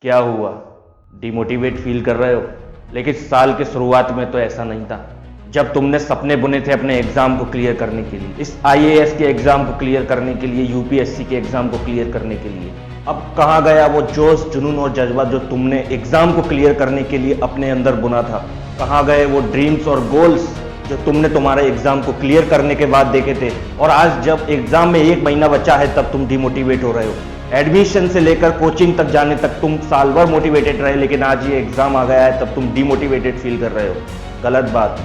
क्या हुआ? Demotivate feel कर रहे हो? लेकिन साल के शुरुआत में तो ऐसा नहीं था, जब तुमने सपने बुने थे अपने एग्जाम को क्लियर करने के लिए, इस आईएएस के एग्जाम को क्लियर करने के लिए, यूपीएससी के एग्जाम को क्लियर करने के लिए। अब कहाँ गया वो जोश, जुनून और जज्बा जो तुमने एग्जाम को क्लियर करने के लिए अपने अंदर बुना था? कहाँ गए वो ड्रीम्स और गोल्स जो तुमने तुम्हारे एग्जाम को क्लियर करने के बाद देखे थे? और आज जब एग्जाम में 1 महीना बचा है तब तुम डिमोटिवेट हो रहे हो। एडमिशन से लेकर कोचिंग तक जाने तक तुम साल भर मोटिवेटेड रहे, लेकिन आज ये एग्जाम आ गया है तब तुम डिमोटिवेटेड फील कर रहे हो। गलत बात,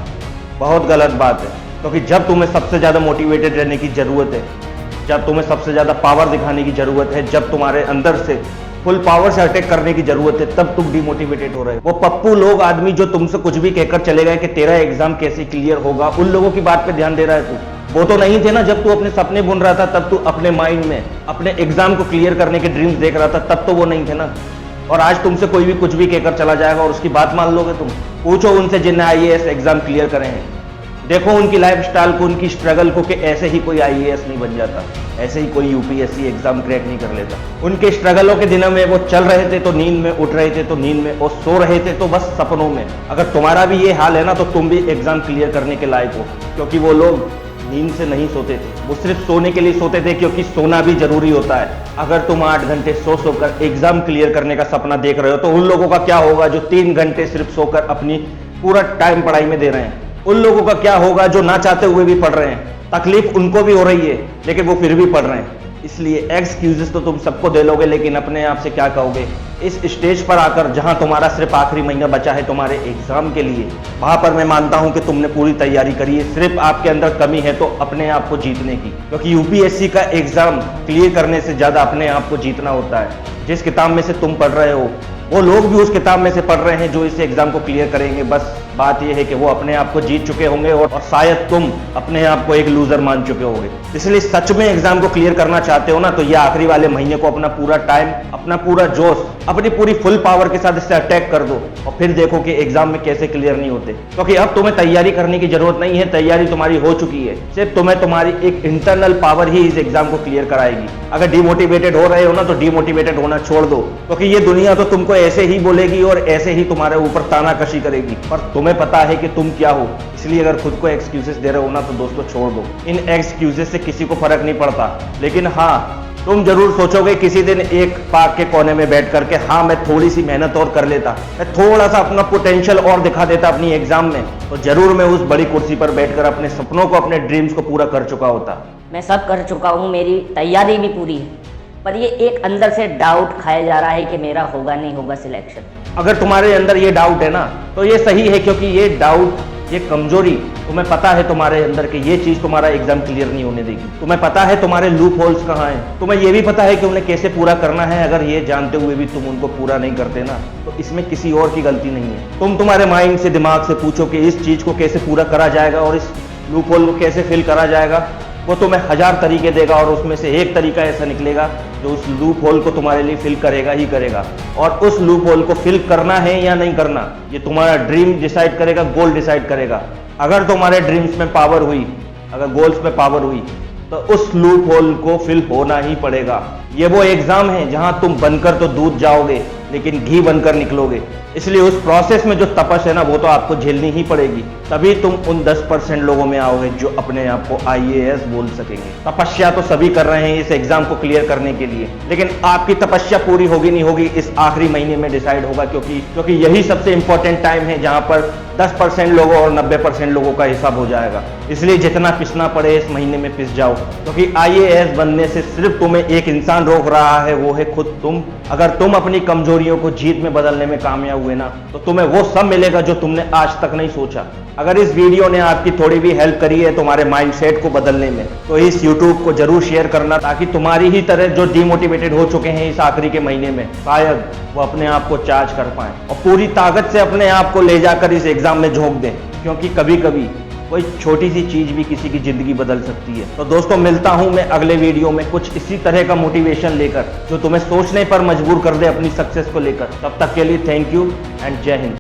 बहुत गलत बात है। क्योंकि जब तुम्हें सबसे ज़्यादा मोटिवेटेड रहने की ज़रूरत है, जब तुम्हें सबसे ज़्यादा पावर दिखाने की ज़रूरत है, जब तुम्हारे अंदर से फुल पावर से अटैक करने की ज़रूरत है, तब तुम डिमोटिवेटेड हो रहे हो। वो पप्पू लोग आदमी जो तुमसे कुछ भी कहकर चले गए कि तेरा एग्जाम कैसे क्लियर होगा, उन लोगों की बात पे ध्यान दे रहा है तू। वो तो नहीं थे ना जब तू अपने सपने बुन रहा था, तब तू अपने माइंड में अपने एग्जाम को क्लियर करने के ड्रीम्स देख रहा था, तब तो वो नहीं थे ना। और आज तुमसे कोई भी कुछ भी कहकर चला जाएगा और उसकी बात मान लोगे तुम? पूछो उनसे जिन्हें आईएएस एग्जाम क्लियर करे हैं, देखो उनकी लाइफस्टाइल को, उनकी स्ट्रगल को, कि ऐसे ही कोई आईएएस नहीं बन जाता, ऐसे ही कोई यूपीएससी एग्जाम क्रैक नहीं कर लेता। उनके स्ट्रगलों के दिनों में वो चल रहे थे तो नींद में, उठ रहे थे तो नींद में, और सो रहे थे तो बस सपनों में। अगर तुम्हारा भी ये हाल है ना तो तुम भी एग्जाम क्लियर करने के लायक हो, क्योंकि वो लोग नींद से नहीं सोते थे, वो सिर्फ सोने के लिए सोते थे, क्योंकि सोना भी जरूरी होता है। अगर तुम 8 घंटे सोकर एग्जाम क्लियर करने का सपना देख रहे हो तो उन लोगों का क्या होगा जो 3 घंटे सिर्फ सोकर अपनी पूरा टाइम पढ़ाई में दे रहे हैं? उन लोगों का क्या होगा जो ना चाहते हुए भी पढ़ रहे हैं? तकलीफ उनको भी हो रही है लेकिन वो फिर भी पढ़ रहे हैं। इसलिए एक्सक्यूजेस तो तुम सबको दे लोगे, लेकिन अपने आप से क्या कहोगे इस स्टेज पर आकर, जहां तुम्हारा सिर्फ आखिरी महीना बचा है तुम्हारे एग्जाम के लिए? वहां पर मैं मानता हूं कि तुमने पूरी तैयारी करी है, सिर्फ आपके अंदर कमी है तो अपने आप को जीतने की। क्योंकि यूपीएससी का एग्जाम क्लियर करने से ज्यादा अपने आप को जीतना होता है। जिस किताब में से तुम पढ़ रहे हो वो लोग भी उस किताब में से पढ़ रहे हैं जो इस एग्जाम को क्लियर करेंगे। बस बात यह है कि वो अपने आप को जीत चुके होंगे और शायद तुम अपने आप को एक लूजर मान चुके होंगे। इसलिए सच में एग्जाम को क्लियर करना चाहते हो ना तो ये आखिरी वाले महीने को अपना पूरा टाइम, अपना पूरा जोश, अपनी पूरी फुल पावर के साथ इससे अटैक कर दो और फिर देखो कि एग्जाम में कैसे क्लियर नहीं होते। क्योंकि अब तुम्हें तैयारी करने की जरूरत नहीं है, तैयारी तुम्हारी हो चुकी है। सिर्फ तुम्हें तुम्हारी एक इंटरनल पावर ही इस एग्जाम को क्लियर कराएगी। अगर डिमोटिवेटेड हो रहे हो ना तो डिमोटिवेटेड होना छोड़ दो, क्योंकि ये दुनिया तो तुमको ऐसे ही बोलेगी और ऐसे ही तुम्हारे ऊपर तानाकशी करेगी, पर तुम्हें पता है कि तुम क्या हो। इसलिए अगर खुद को एक्सक्यूजेस दे रहे हो ना तो दोस्तों छोड़ दो। इन एक्सक्यूजेस से किसी को फर्क नहीं पड़ता, लेकिन हाँ तुम जरूर सोचोगे किसी दिन एक पार्क के कोने में बैठ करके, हाँ मैं थोड़ी सी मेहनत और कर लेता, मैं थोड़ा सा अपना पोटेंशियल और दिखा देता अपनी एग्जाम में, तो जरूर मैं उस बड़ी कुर्सी पर बैठकर अपने सपनों को, अपने ड्रीम्स को पूरा कर चुका होता। मैं सब कर चुका हूँ, मेरी तैयारी भी पूरी है, पर ये एक अंदर से डाउट खाया जा रहा है कि मेरा होगा नहीं होगा सिलेक्शन। अगर तुम्हारे अंदर ये डाउट है ना तो ये सही है, क्योंकि ये डाउट, ये कमजोरी, तुम्हें पता है तुम्हारे अंदर कि ये चीज तुम्हारा एग्जाम क्लियर नहीं होने देगी। तुम्हें पता है तुम्हारे लूप होल्स कहाँ हैं, तुम्हें ये भी पता है कि उन्हें कैसे पूरा करना है। अगर ये जानते हुए भी तुम उनको पूरा नहीं करते ना तो इसमें किसी और की गलती नहीं है। तुम तुम्हारे माइंड से, दिमाग से पूछो कि इस चीज को कैसे पूरा करा जाएगा और इस लूप होल को कैसे फिल करा जाएगा, वो तुम्हें 1000 तरीके देगा और उसमें से एक तरीका ऐसा निकलेगा जो उस लूप होल को तुम्हारे लिए फिल करेगा ही करेगा। और उस लूप होल को फिल करना है या नहीं करना ये तुम्हारा ड्रीम डिसाइड करेगा, गोल डिसाइड करेगा। अगर तुम्हारे ड्रीम्स में पावर हुई, अगर गोल्स में पावर हुई तो उस लूप होल को फिल होना ही पड़ेगा। ये वो एग्जाम है जहां तुम बनकर तो दूध जाओगे लेकिन घी बनकर निकलोगे। इसलिए उस प्रोसेस में जो तपस्या है ना वो तो आपको झेलनी ही पड़ेगी, तभी तुम उन 10% लोगों में आओगे जो अपने आप को आईएएस बोल सकेंगे। तपस्या तो सभी कर रहे हैं इस एग्जाम को क्लियर करने के लिए, लेकिन आपकी तपस्या पूरी होगी नहीं होगी इस आखिरी महीने में डिसाइड होगा, क्योंकि यही सबसे इंपॉर्टेंट टाइम है जहां पर 10% लोगों और 90% लोगों का हिसाब हो जाएगा। इसलिए जितना पिसना पड़े इस महीने में पिस जाओ, क्योंकि आईएएस बनने से सिर्फ तुम्हें एक इंसान रोक रहा है, वो है खुद तुम। अगर तुम अपनी कमजोरियों को जीत में बदलने में कामयाब हुए ना तो तुम्हें वो सब मिलेगा जो तुमने आज तक नहीं सोचा। अगर इस वीडियो ने आपकी थोड़ी भी हेल्प करी है तुम्हारे माइंडसेट को बदलने में तो इस यूट्यूब को जरूर शेयर करना, ताकि तुम्हारी ही तरह जो डिमोटिवेटेड हो चुके हैं इस आखिरी के महीने में, शायद वो अपने आप को चार्ज कर पाए और पूरी ताकत से अपने आप को ले जाकर इस एग्जाम में झोंक दें। क्योंकि कभी कभी कोई छोटी सी चीज भी किसी की जिंदगी बदल सकती है। तो दोस्तों मिलता हूं मैं अगले वीडियो में कुछ इसी तरह का मोटिवेशन लेकर जो तुम्हें सोचने पर मजबूर कर दे अपनी सक्सेस को लेकर। तब तक के लिए थैंक यू एंड जय हिंद।